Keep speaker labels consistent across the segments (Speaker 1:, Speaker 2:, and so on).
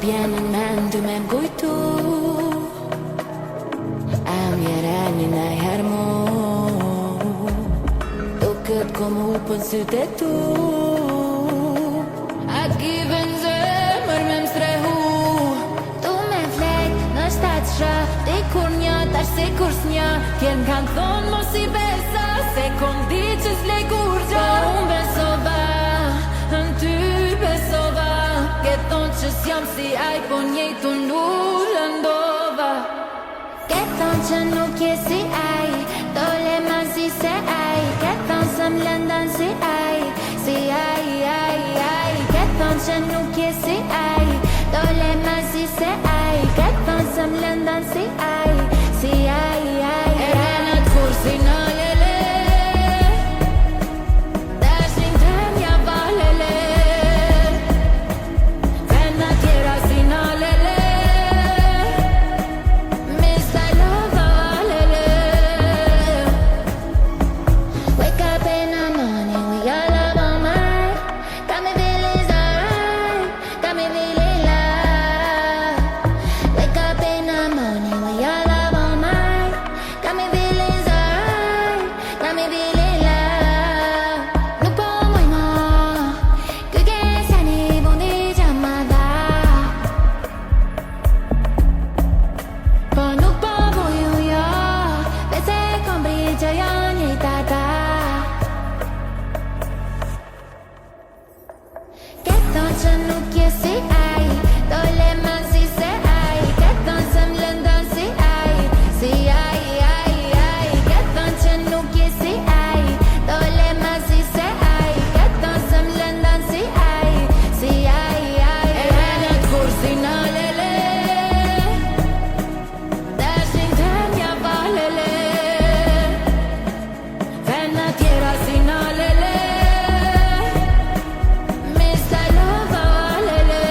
Speaker 1: vjen në mend ty me m'kujtu. A m'jera një najher mu, duket ko m'hupën sytë e tu. A given zemër me m'strehu, tu me flet në shtatë shë, ti kur një tash si kur s'një. Tjerë m'kanë thonë mos i besa, se kom di që s'lej kur gjë. Po unë besova, në ty besova, ke thonë që s'jam si aj, po njejtu nuk lëndova. Ke thonë që nuk je si aj, dole ma si se aj. Ke thonë se m'lëndan si aj, si aj, aj, aj. Ke thonë që nuk je si aj, dole ma si se aj. Ke thonë se m'lëndan si aj, si aj, aj. E renat kur si në lele, dashin të mja valele, vena tjera si në lele, Mr. Love valele. Wake up in the morning with your love on mine, got me feeling so right, got me feeling love. Wake up in the morning with your love on mine, got me feeling so right, got me feeling love. Nuk po muj mo, kërkesani bundi gjamada, po nuk po buju jo, bese kom brigja jo njëjtata. Ke thonë që nuk je si aj, dole ma si se aj. Ke thonë se m'lëndon si aj, si aj, aj, aj. Ke thonë që nuk je si aj, dole ma si se aj. Ke thonë se m'lëndon si aj, si aj, aj. E renat kur si në lele, dashin të mja valele, vena tjera si në lele, Mr. Love valele.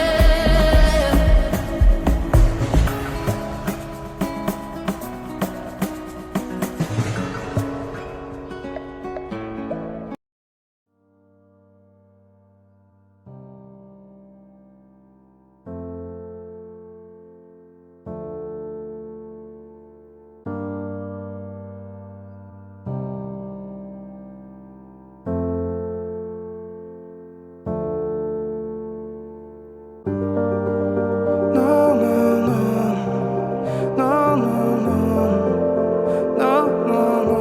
Speaker 2: No, no, no. No, no, no. No, no, no.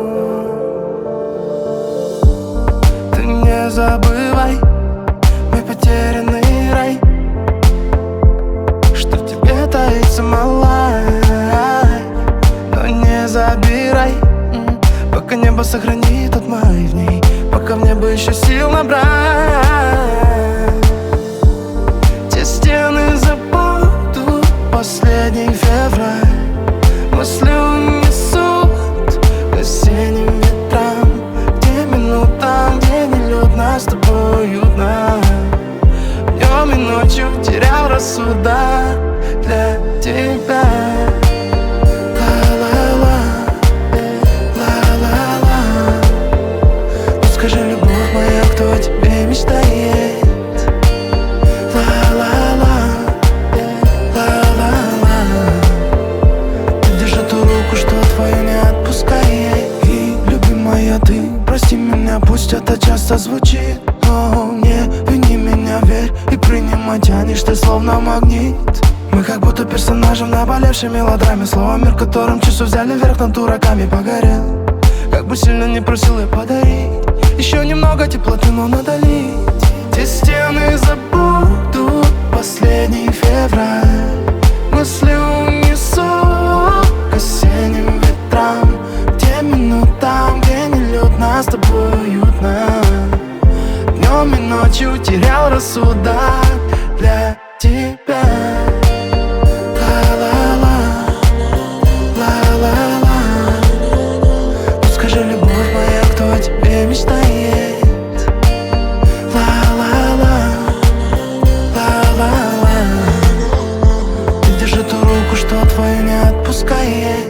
Speaker 2: Ты не забывай, мой потерянный рай, что в тебе таится малая. Но не забирай, пока небо сохранит тот май в ней, пока в небо еще сил набрать. Те стены забудут последний февраль, мысли унесут к осенним ветрам, где минутам, где нелюдно с тобой уютно. Днем и ночью терял рассудок для тебя. Ла-ла-ла, ла-ла-ла. Ну скажи, любовь моя, кто о тебе мечтает? Ла-ла-ла, ла-ла-ла. Ты держи ту руку, что твою не отпускает. И, любимая, ты прости меня, пусть это часто звучит, но не вини меня, верь и принимай, тянешь ты словно магнит. Мы как будто персонажи в наболевшей мелодраме, слово мир, которым часу взяли вверх над дураками. Погорел, как бы сильно не просил я подарить еще немного теплоты, но надо лить. Те стены забудут последний февраль, мысли унесут к осенним ветрам, где минутам, где нелюдно с тобой уютно. Днем и ночью терял рассудок для тебя. Ла-ла-ла, ла-ла-ла. Ну скажи, любовь моя, кто о тебе мечтает? Ла-ла-ла, ла-ла-ла. Ты держи ту руку, что твою не отпускает.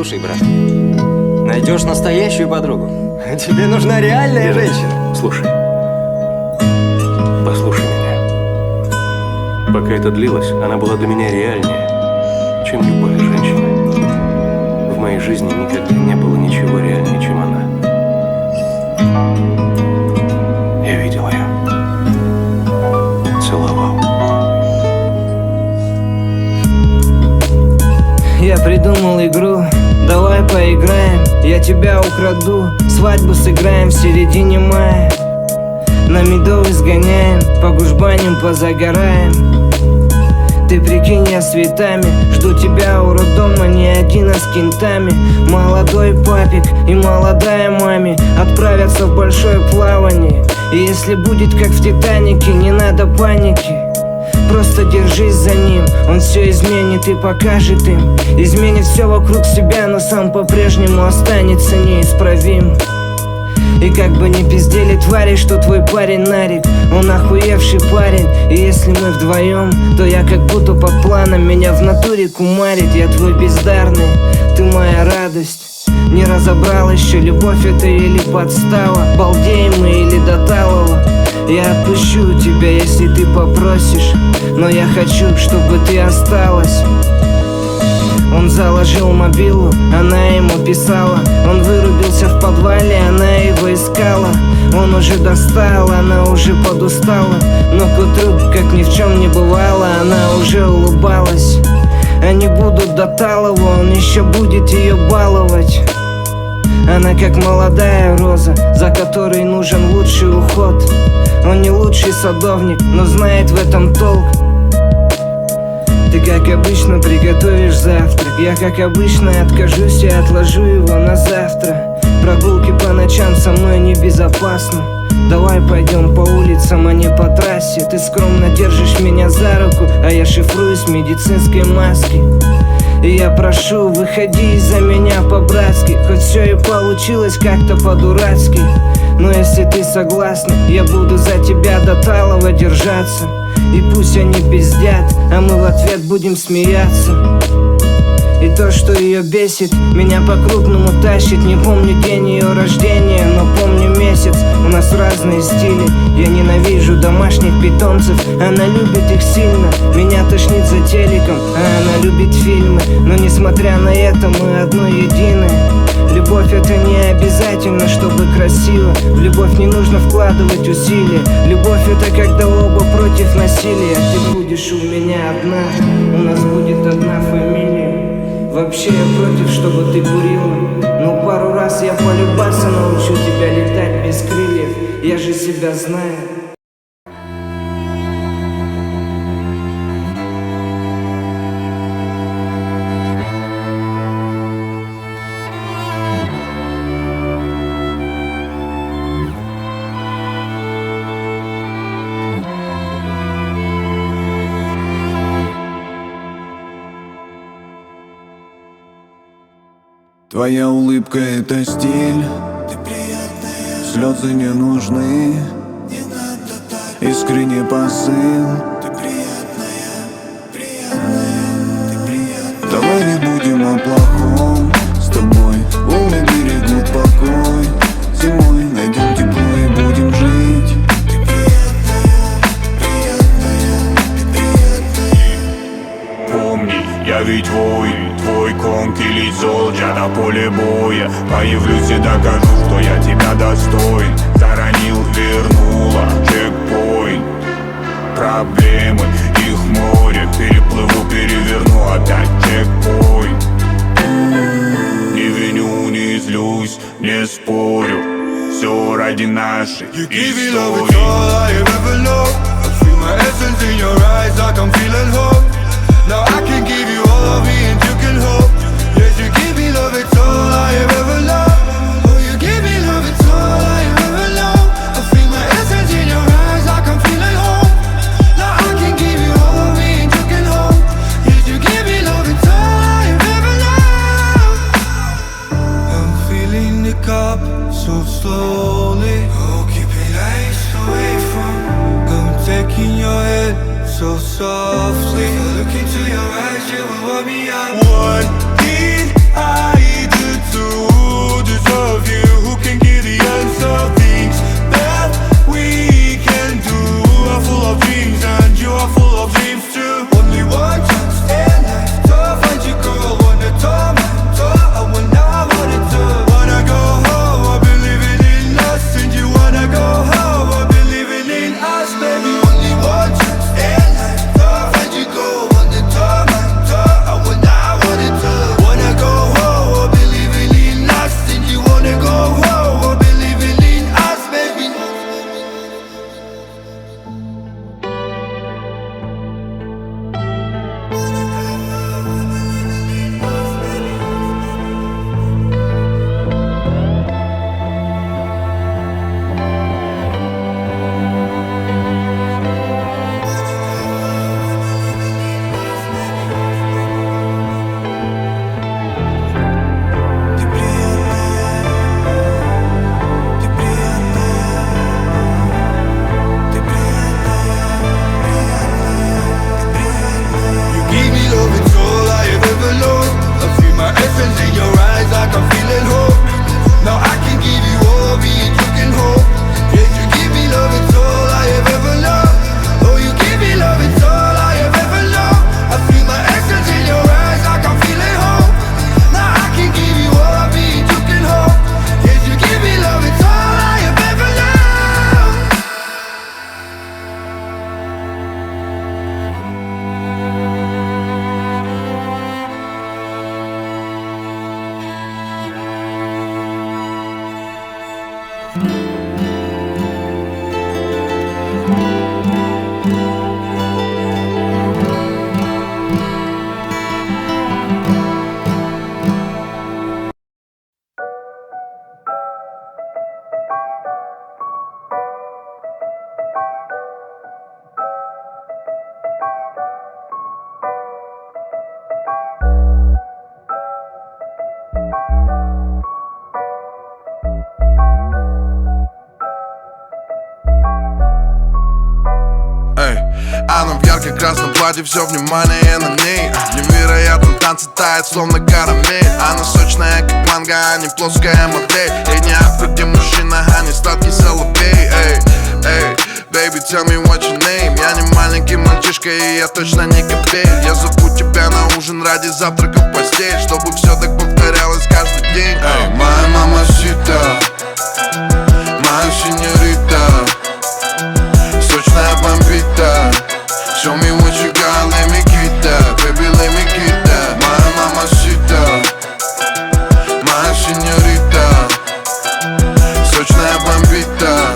Speaker 3: Слушай, брат, найдешь настоящую подругу, тебе нужна реальная женщина.
Speaker 4: Слушай, послушай меня. Пока это длилось, она была для меня реальнее, чем любая женщина. В моей жизни никогда не было ничего реальнее, чем она. Я видел ее, целовал.
Speaker 5: Я придумал игру, давай поиграем, я тебя украду. Свадьбу сыграем в середине мая, на медовый сгоняем, по гужбаням позагораем. Ты прикинь, я с цветами жду тебя у роддома, не один, а с кентами. Молодой папик и молодая маме отправятся в большое плавание. И если будет как в Титанике, не надо паники, просто держись за ним, он все изменит и покажет им. Изменит все вокруг себя, но сам по-прежнему останется неисправим. И как бы не пиздели твари, что твой парень Нарик, он охуевший парень. И если мы вдвоем, то я как будто под планом, меня в натуре кумарит. Я твой бездарный, ты моя радость. Не разобрал еще, любовь это или подстава, балдеем мы или до талого. Я отпущу тебя, если ты попросишь, но я хочу, чтобы ты осталась. Он заложил мобилу, она ему писала. Он вырубился в подвале, она его искала. Он уже достал, она уже подустала, но к утру, как ни в чем не бывало, она уже улыбалась. Они будут до талого, он еще будет ее баловать. Она как молодая роза, за которой нужен лучший уход. Он не лучший садовник, но знает в этом толк. Ты как обычно приготовишь завтрак, я как обычно откажусь и отложу его на завтра. Прогулки по ночам со мной небезопасно. Давай пойдем по улицам, а не по трассе. Ты скромно держишь меня за руку, а я шифруюсь в медицинской маске. И я прошу, выходи из-за меня по-братски, хоть все и получилось как-то по-дурацки. Но если ты согласна, я буду за тебя до талого держаться. И пусть они пиздят, а мы в ответ будем смеяться. И то, что ее бесит, меня по-крупному тащит. Не помню день ее рождения, но помню месяц. У нас разные стили, я ненавижу домашних питомцев. Она любит их сильно, меня тошнит за телеком, а она любит фильмы. Но несмотря на это, мы одно единое. Любовь это не обязательно, чтобы красиво. В любовь не нужно вкладывать усилия. Любовь это когда оба против насилия. Ты будешь у меня одна, у нас будет одна фамилия. Вообще я против, чтобы ты курила, но пару раз я полюбаться научу тебя летать без крыльев. Я же себя знаю.
Speaker 2: Твоя улыбка это стиль, ты приятная, слезы не нужны, не надо так. Искренний посыл, ты приятная, приятная, ты приятная. Давай не будем о плохом, с тобой волны берегут покой. Зимой найдем тепло и будем жить. Ты приятная, приятная, ты приятная.
Speaker 6: Помни, я ведь твой конг или солджа на поле боя. Появлюсь и докажу, что я тебя достоин. Заронил, вернула, чекпоинт. Проблемы, их море. Переплыву, переверну, опять чекпоинт. Не виню, не злюсь, не спорю. Все ради нашей истории.
Speaker 2: Now I can give you all of me and you can hope. Yes, you give me love, it's all I have ever loved. Oh, you give me love, it's all I have ever loved. I feel my essence in your eyes, like I'm feeling home. Now I can give you all of me and you can hope. Yes, you give me love, it's all I have ever loved. I'm feeling the cup so slowly. Oh, keep it ice away from. I'm taking your head so softly. Look into your eyes, you will warm me up. What did I
Speaker 7: ярко-красном платье, все внимание на ней. Невероятно танцы тает, словно карамель. Она сочная, как манго, а не плоская модель. Ей не Афро, где мужчина, а не сладкий соловей. Эй, эй, baby, tell me what your name. Я не маленький мальчишка, и я точно не копель. Я зову тебя на ужин ради завтрака в постель, чтобы все так повторялось каждый день. Эй, моя мамасита, моя сеньорита, сочная бомбита. Show me what you got, let me get that, baby, let me get that. Моя мамасита, моя сеньорита, сочная бомбита.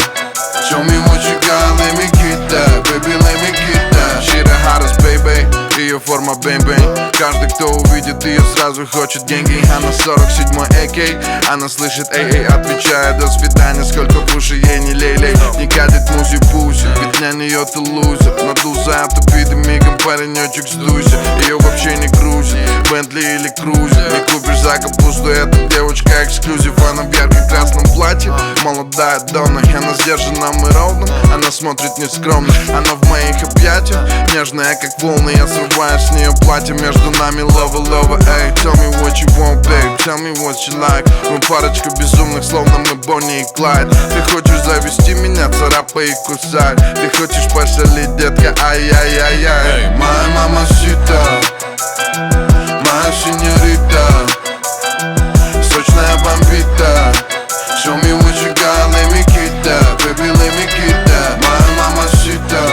Speaker 7: Show me what you got, let me get that, baby, let me get that. She the hottest, baby, ее форма бэм-бэм. Каждый, кто увидит ее, сразу хочет деньги. Она 47-й AK, она слышит эй-эй, отвечает до свидания, сколько в уши ей не лей-лей. Не катит музи-пуси, ведь для нее ты лузер. Надулся от обиды, мигом паренечек сдуйся. Ее вообще не грузит, Бентли или Крузер. Не купишь за капусту, эта девочка эксклюзив. Она в ярко-красном платье, молодая Донна. Она сдержанным и ровным, она смотрит нескромно. Она в моих объятиях, нежная как волны. Я срываю с нее платье, между нами лова-лова. Эй, tell me what you want, babe, tell me what you like. Мы парочка безумных, словно мы Бонни и Клайд. Ты хочешь завести меня, царапай и кусай. Ты хочешь пошалить, детка, ай-яй-яй-яй. Эй, моя мамасита, моя сеньорита, сочная бомбита. Show me what you got, let me get that, baby, let me get that. Моя мамасита,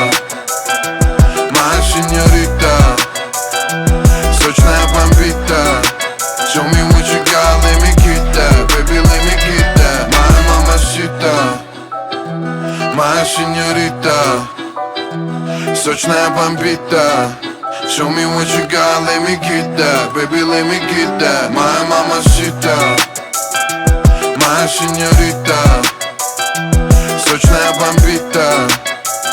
Speaker 7: моя сеньорита, сочная бомбита. Show me what you got, let me get that, baby, let me get that. Моя мамасита, моя сеньорита, сочная бомбита. Show me what you got, let me get that, baby, let me get that. Моя мамасита, моя сеньорита, сочная бомбита.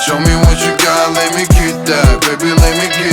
Speaker 7: Show me what you got, let me get that, baby, let me get that.